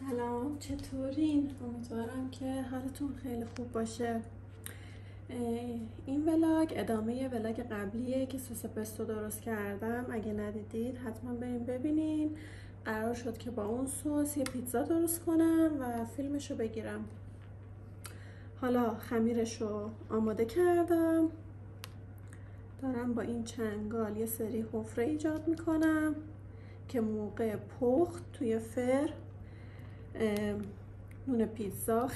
سلام، چطورین؟ امیدوارم که حالتون خیلی خوب باشه. این ولاگ ادامه ولاگ قبلیه که سس پستو درست کردم. اگه ندیدید حتما بریم ببینین. قرار شد که با اون سس یه پیتزا درست کنم و فیلمشو بگیرم. حالا خمیرشو آماده کردم، دارم با این چنگال یه سری حفره ایجاد میکنم که موقع پخت توی فر نون پیتزا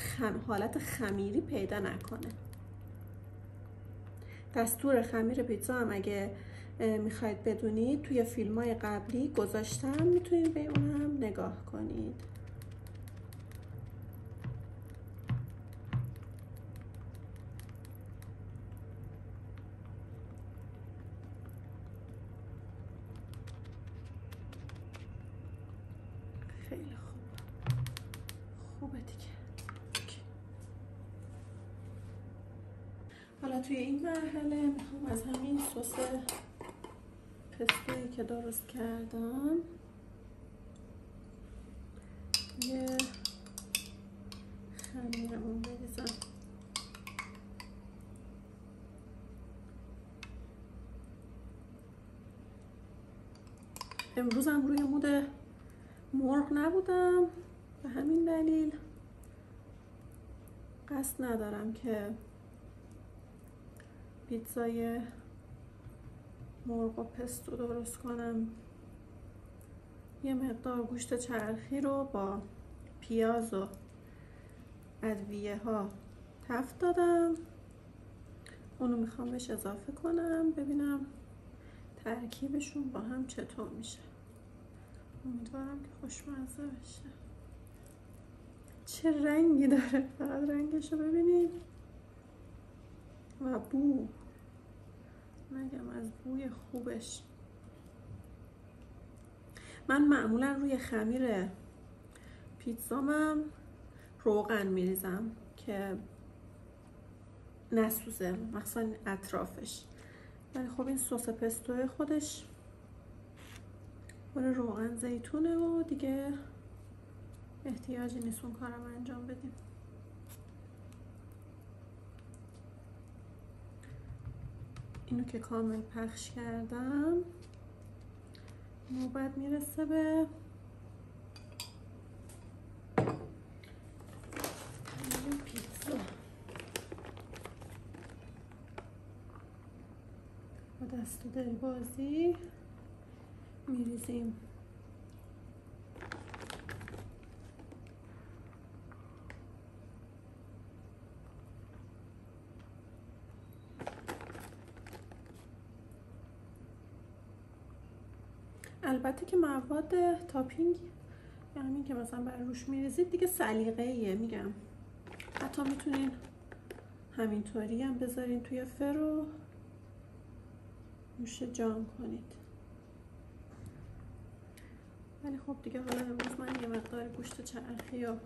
حالت خمیری پیدا نکنه. دستور خمیر پیتزا هم اگه میخواید بدونید توی فیلم‌های قبلی گذاشتم، میتونید به اونم نگاه کنید. خیلی خوبه دیگه. حالا توی این مرحله میخوام از همین سس پستویی که درست کردم یه خمیرمون بریزم. امروزم روی مود مرغ نبودم، به همین دلیل قصد ندارم که پیتزای مرغ و پستو درست کنم. یه مقدار گوشت چرخی رو با پیاز و ادویه ها تفت دادم، اونو میخوام بهش اضافه کنم ببینم ترکیبشون با هم چطور میشه. امیدوارم که خوشمزه بشه. چه رنگی داره، فقط رنگشو ببینید و بو، نگم از بوی خوبش. من معمولا روی خمیر پیتزامم روغن میریزم که نسوزه، مخصوصا اطرافش، ولی خب این سس پستو خودش پر روغن زیتونه و دیگه احتیاجی نیست اون کارم انجام بدیم. اینو که کامل پخش کردم نوبت میرسه به پیتزا. با دست و دلبازی میریزیم البته که مواد تاپینگ یعنی که مثلا برای روش میریزید دیگه سلیقه‌ایه، میگم حتی میتونین همینطوری هم بذارین توی فر و نوش جان کنید. ولی خب دیگه حالا امروز من یه مقدار گوشت چرخی رو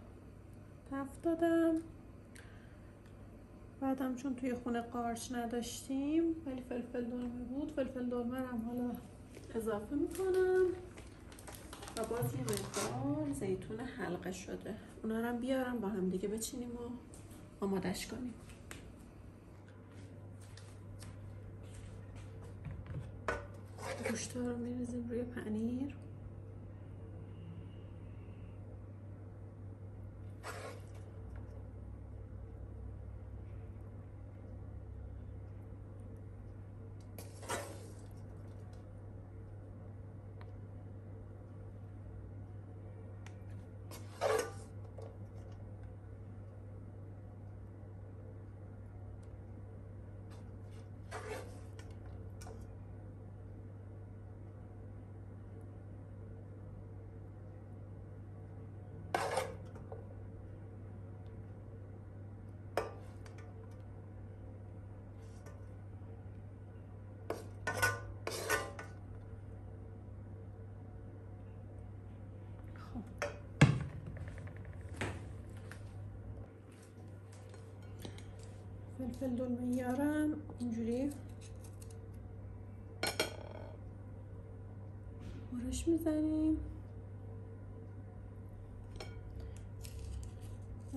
تفت دادم، بعدم چون توی خونه قارچ نداشتیم ولی فلفل دلمه بود، فلفل دلمه هم حالا اضافه میکنم و باز یه مقدار زیتون حلقه شده، اونا رو هم بیارم با هم دیگه بچینیم و آمادش کنیم. گوشتا رو میریزیم روی پنیر. فلفل دلمه میارم اینجوری برش میزنیم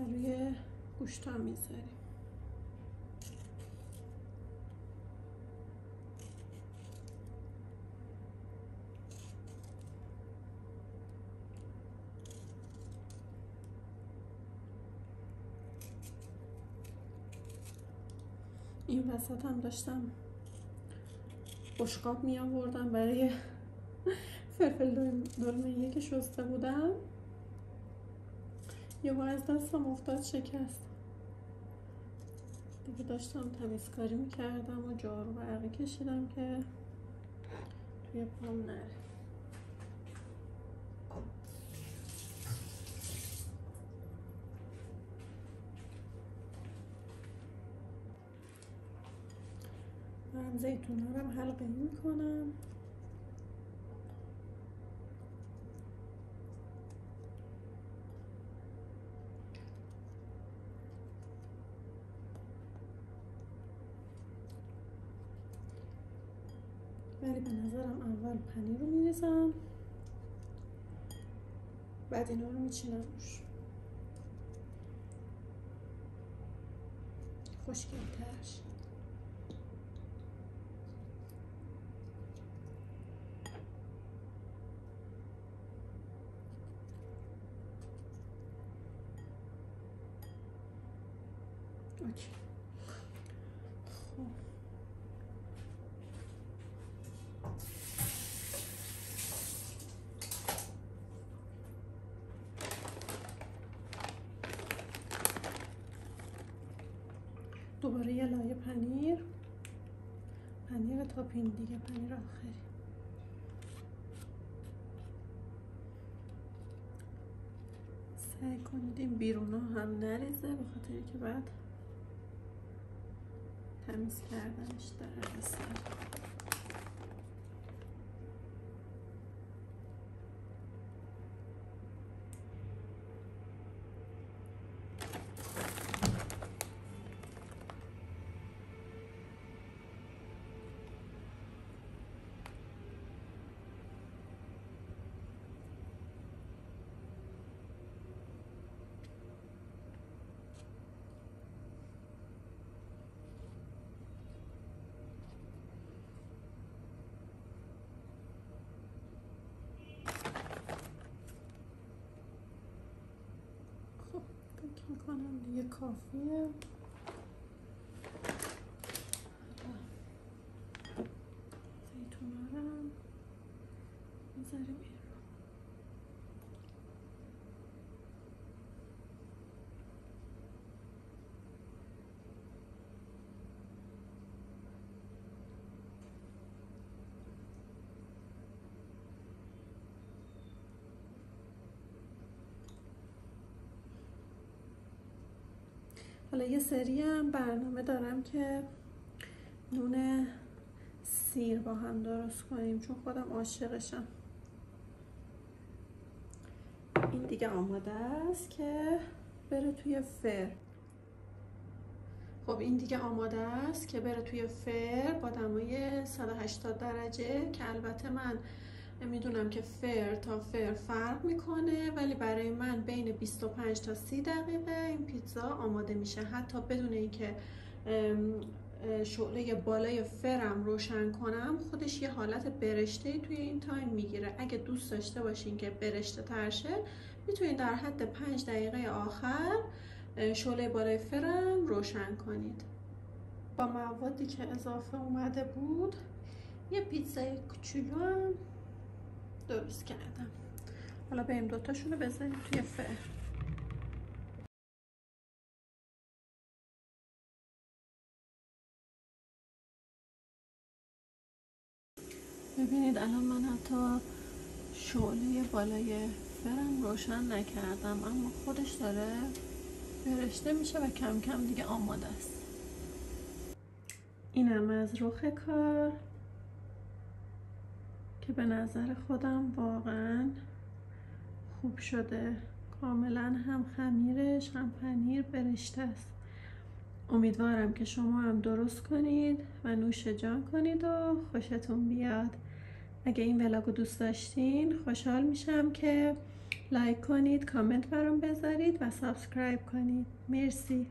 و روی گوشتا میذاریم. این وسط هم داشتم بشقاب می آوردم برای فلفل دلمه‌ای که شسته بودم، یه بار از دستم افتاد شکست. دیگه داشتم تمیزکاری میکردم و جارو برقی کشیدم که توی پام نره. من زیتون رو حلقه میکنم. ولی به نظرم اول پنیر رو میریزم، بعد اینا رو میچینم روش، خوشگل‌ترش. اوکی. خب دوباره یه لایه پنیر تاپین دیگه، پنیر آخری. سعی کنید این بیرونا هم نریزه، به خاطری که بعد تمیز کردنش داره سر. فکر میکنم دیگه کافیه. زیتون رو میذاریم این رو. حالا یه سری هم برنامه دارم که نون سیر با هم درست کنیم، چون خودم عاشقشم. این دیگه آماده است که بره توی فر. خب این دیگه آماده است که بره توی فر با دمای 180 درجه، که البته من میدونم که فر تا فر فرق میکنه، ولی برای من بین 25 تا 30 دقیقه این پیتزا آماده میشه، حتی بدون اینکه شعله بالای فرم روشن کنم خودش یه حالت برشته توی این تایم میگیره. اگه دوست داشته باشین که برشته تر شه، میتونین در حد 5 دقیقه آخر شعله بالای فرم روشن کنید. با موادی که اضافه اومده بود یه پیتزای کوچولو هم درست کردم. حالا بریم دوتاشون رو بذاریم توی فر. ببینید الان من حتی شعله بالای فرم روشن نکردم، اما خودش داره برشته میشه و کم کم دیگه آماده است. اینم از رخ کار که به نظر خودم واقعا خوب شده. کاملا هم خمیرش هم پنیر برشته است. امیدوارم که شما هم درست کنید و نوش جان کنید و خوشتون بیاد. اگه این ولاگو دوست داشتین خوشحال میشم که لایک کنید، کامنت برام بذارید و سابسکرایب کنید. مرسی.